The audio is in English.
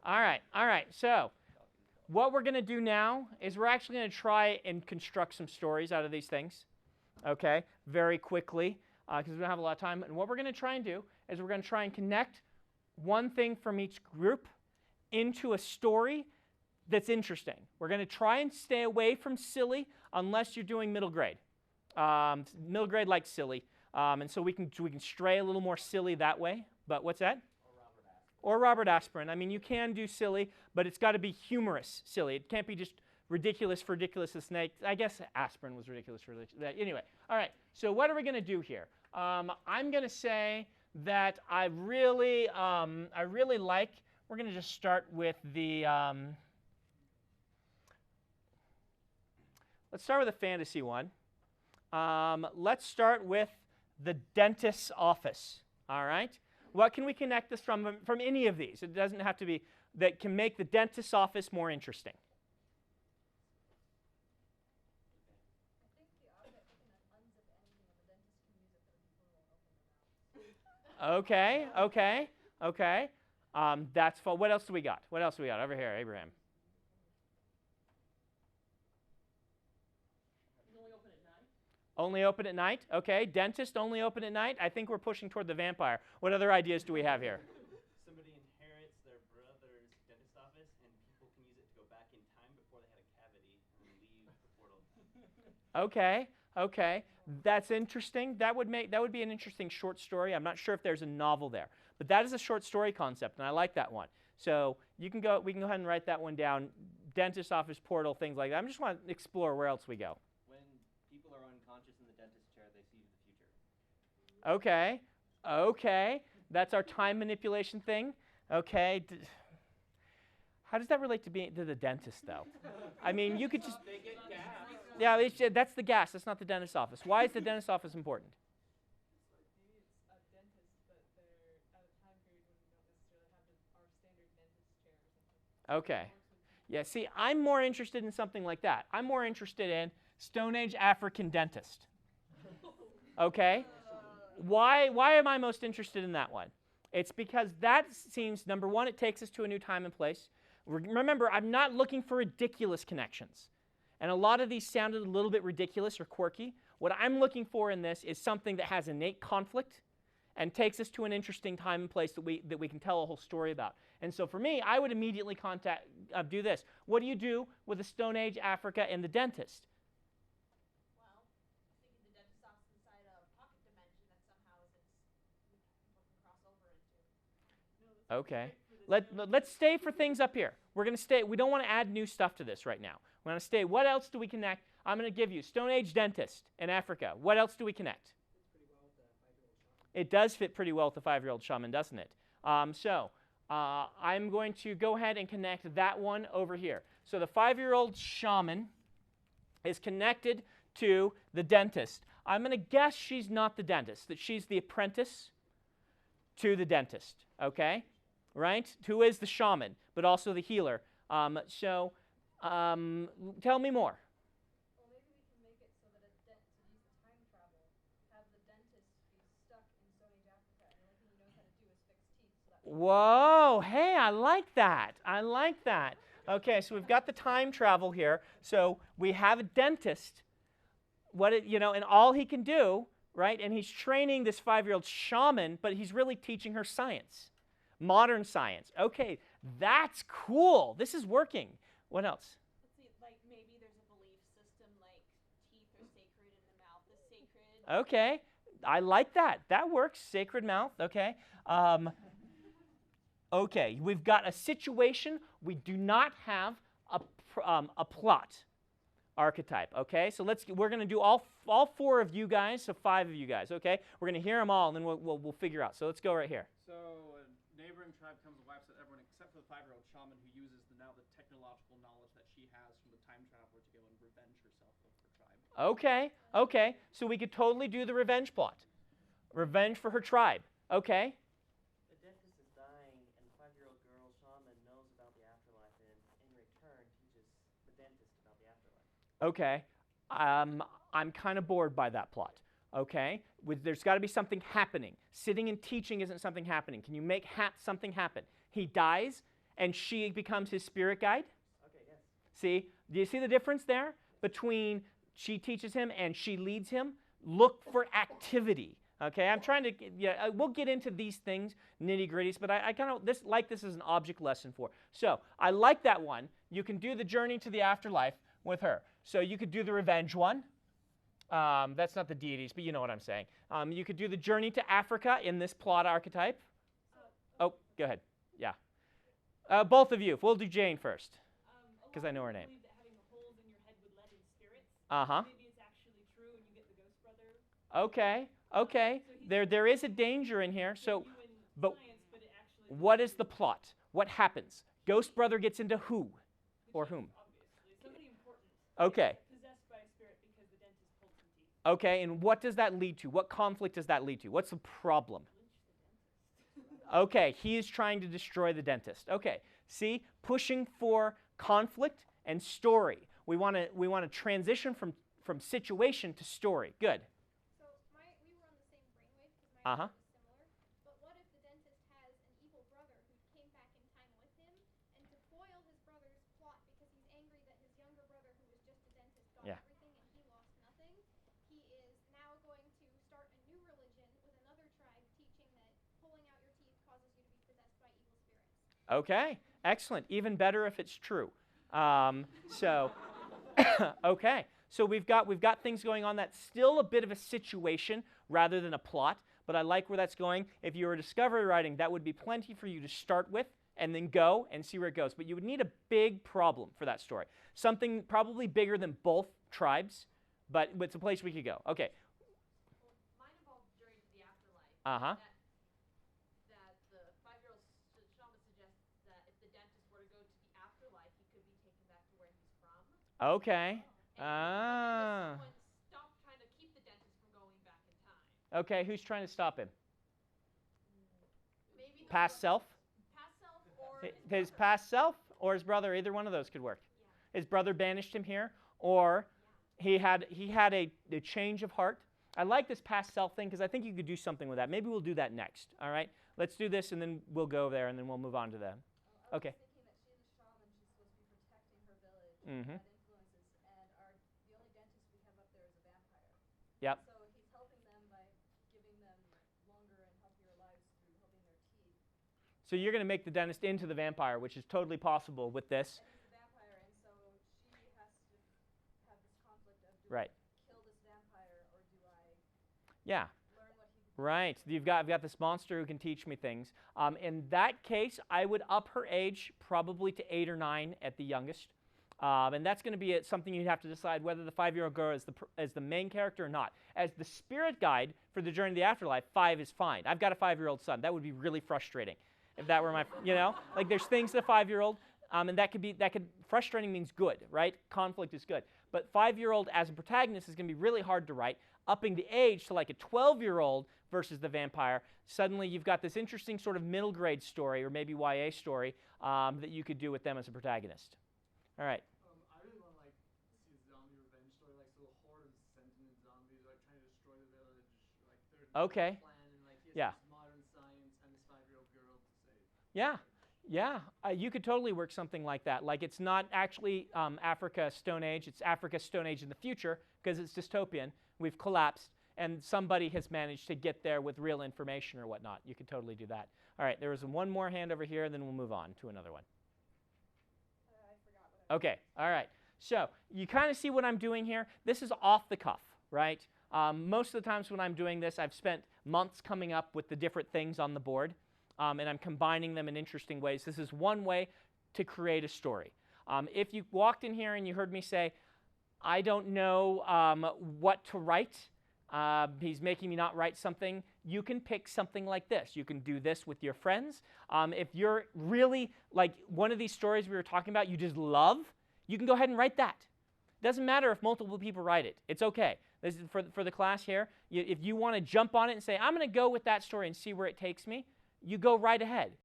All right, all right. So what we're going to do now is we're actually going to try and construct some stories out of these things, okay, very quickly, because we don't have a lot of time. And what we're going to try and do is we're going to try and connect one thing from each group into a story that's interesting. We're going to try and stay away from silly unless you're doing middle grade. Middle grade likes silly, and so we can stray a little more silly that way. But what's that? Or Robert Aspirin. I mean, you can do silly, but it's got to be humorous silly. It can't be just ridiculous for ridiculous as snake. I guess aspirin was ridiculous for ridiculous. Anyway, all right. So what are we going to do here? I'm going to say that I really like. We're going to just start with the. Let's start with a fantasy one. Let's start with the dentist's office. All right. What can we connect this from any of these? It doesn't have to be that can make the dentist's office more interesting. Okay, okay, okay. That's fun. What else do we got? What else do we got over here, Abraham? Only open at night? Okay. Dentist only open at night? I think we're pushing toward the vampire. What other ideas do we have here? Somebody inherits their brother's dentist office, and people can use it to go back in time before they had a cavity and leave the portal. Okay. Okay. That's interesting. That would be an interesting short story. I'm not sure if there's a novel there, but that is a short story concept, and I like that one. So we can go ahead and write that one down. Dentist office, portal, things like that. I just want to explore where else we go. People are unconscious in the dentist chair, they see the future. Okay. Okay. That's our time manipulation thing. Okay. How does that relate to the dentist, though? I mean, you could just. They get gas. Yeah, that's the gas. That's not the dentist's office. Why is the dentist's office important? Maybe it's a dentist, but they're at a time period when we don't necessarily have our standard dentist chair or something. Okay. Yeah, see, I'm more interested in something like that. I'm more interested in Stone Age African dentist. Okay? Why am I most interested in that one? It's because that seems, number one, it takes us to a new time and place. Remember, I'm not looking for ridiculous connections. And a lot of these sounded a little bit ridiculous or quirky. What I'm looking for in this is something that has innate conflict and takes us to an interesting time and place that we can tell a whole story about. And so for me, I would immediately do this. What do you do with the Stone Age Africa and the dentist? Well, I think the dentist office inside a pocket dimension that somehow people can cross over into. Okay. Let's stay for things up here. We're going to stay. We don't want to add new stuff to this right now. We're going to stay. What else do we connect? I'm going to give you Stone Age dentist in Africa. What else do we connect? It does fit pretty well with the 5-year-old shaman, doesn't it? I'm going to go ahead and connect that one over here. So the 5-year-old shaman is connected to the dentist. I'm going to guess she's not the dentist, that she's the apprentice to the dentist, okay? Right? Who is the shaman, but also the healer. Tell me more. Well, maybe we can make it so that to use the time travel, have the dentist be stuck in Stone Age Africa, and the only thing he knows how to do is fix teeth. So that Whoa, hey, I like that. I like that. Okay, so we've got the time travel here. So we have a dentist, and all he can do, right? And he's training this 5-year-old shaman, but he's really teaching her science, modern science. Okay, that's cool. This is working. What else? Let's see, like maybe there's a belief system like teeth are sacred and the mouth is sacred. Okay, I like that. That works. Sacred mouth. Okay. Okay, we've got a situation. We do not have a plot archetype. Okay, so we're going to do all 4 of you guys, so 5 of you guys. Okay, we're going to hear them all, and then we'll figure out. So let's go right here. So a neighboring tribe comes and wipes out everyone except for the 5-year-old shaman who uses the technological knowledge that she has from the time traveler to go and revenge herself of her tribe. Okay, okay. So we could totally do the revenge plot. Revenge for her tribe. Okay. The dentist is dying, and the 5-year-old girl shaman knows about the afterlife and in return teaches the dentist about the afterlife. Okay. I'm kind of bored by that plot. Okay? There's got to be something happening. Sitting and teaching isn't something happening. Can you make something happen? He dies, and she becomes his spirit guide. Okay, yes. See? Do you see the difference there between she teaches him and she leads him? Look for activity. Okay, I'm trying to, we'll get into these things, nitty-gritties, but I kind of like this as an object lesson for. So I like that one. You can do the journey to the afterlife with her. So you could do the revenge one. That's not the deities, but you know what I'm saying. You could do the journey to Africa in this plot archetype. Oh, go ahead. Yeah. Both of you. We'll do Jane first, because I know her name. Believe that having the holes in your head would let in spirits. Uh-huh. Maybe it's actually true, and you get the ghost brother. Okay. Okay. There is a danger in here. So, but Science, but it actually what is the plot? What happens? Ghost brother gets into who or whom? obviously somebody important. Okay. Possessed by a spirit because the dentist pulled some teeth. Okay. And what does that lead to? What conflict does that lead to? What's the problem? Okay. He is trying to destroy the dentist. Okay. See, pushing for conflict and story. We want to transition from situation to story. Good. So we were on the same brainwave because my Uh-huh. was similar. But what if the dentist has an evil brother who came back in time with him, and to foil his brother's plot because he's angry that his younger brother, who was just a dentist, got Yeah. everything and he lost nothing, he is now going to start a new religion with another tribe teaching that pulling out your teeth causes you to be possessed by evil spirits. Okay. Excellent. Even better if it's true. So, okay. So we've got things going on. That's still a bit of a situation rather than a plot, but I like where that's going. If you were discovery writing, that would be plenty for you to start with and then go and see where it goes. But you would need a big problem for that story. Something probably bigger than both tribes, but it's a place we could go. Okay. Mine involved journey to the afterlife. Uh-huh. That the 5-year-old shaman suggests that if the dentist were to go to the afterlife, he could be taken back to where he's from. Okay. And someone stop trying to keep the dentist from going back in time. Okay, who's trying to stop him? Maybe the Past self? past self or His past self or his brother? Either one of those could work. His brother banished him here, or he had a change of heart. I like this past self thing because I think you could do something with that. Maybe we'll do that next. All right? Let's do this, and then we'll go there, and then we'll move on to them. Okay. I was thinking that she's a shaman, she's supposed to be protecting her village, Mhm. bad influences, and the only dentist we have up there is a vampire. Yep. So he's helping them by giving them longer and healthier lives through helping their teeth. So you're going to make the dentist into the vampire, which is totally possible with this. And he's a vampire, and so she has to have this conflict of do Right. I kill this vampire or do I Yeah. learn what he Right. I've got this monster who can teach me things. In that case, I would up her age probably to 8 or 9 at the youngest. And that's going to be something you'd have to decide whether the 5-year-old girl is the main character or not. As the spirit guide for the journey to the afterlife, 5 is fine. I've got a 5-year-old son. That would be really frustrating if that were my, like there's things to a 5-year-old, and frustrating means good, right? Conflict is good. But 5-year-old as a protagonist is going to be really hard to write. Upping the age to like a 12-year-old versus the vampire, suddenly you've got this interesting sort of middle grade story, or maybe YA story, that you could do with them as a protagonist. All right. I really want to see a zombie revenge story, like so a horde of sentient zombies like trying to destroy the village, like their Okay. plan, and like he has Yeah. this modern science and this 5-year-old girl to save. Yeah. Yeah, you could totally work something like that. Like it's not actually Africa Stone Age, it's Africa Stone Age in the future because it's dystopian. We've collapsed, and somebody has managed to get there with real information or whatnot. You could totally do that. All right, there was one more hand over here, and then we'll move on to another one. I forgot what Okay, all right. So you kind of see what I'm doing here. This is off the cuff, right? Most of the times when I'm doing this, I've spent months coming up with the different things on the board, and I'm combining them in interesting ways. This is one way to create a story. If you walked in here and you heard me say, I don't know what to write, he's making me not write something, you can pick something like this. You can do this with your friends. If you're really, like one of these stories we were talking about, you just love, you can go ahead and write that. Doesn't matter if multiple people write it. It's okay. This is for the class here. If you want to jump on it and say, I'm going to go with that story and see where it takes me, you go right ahead.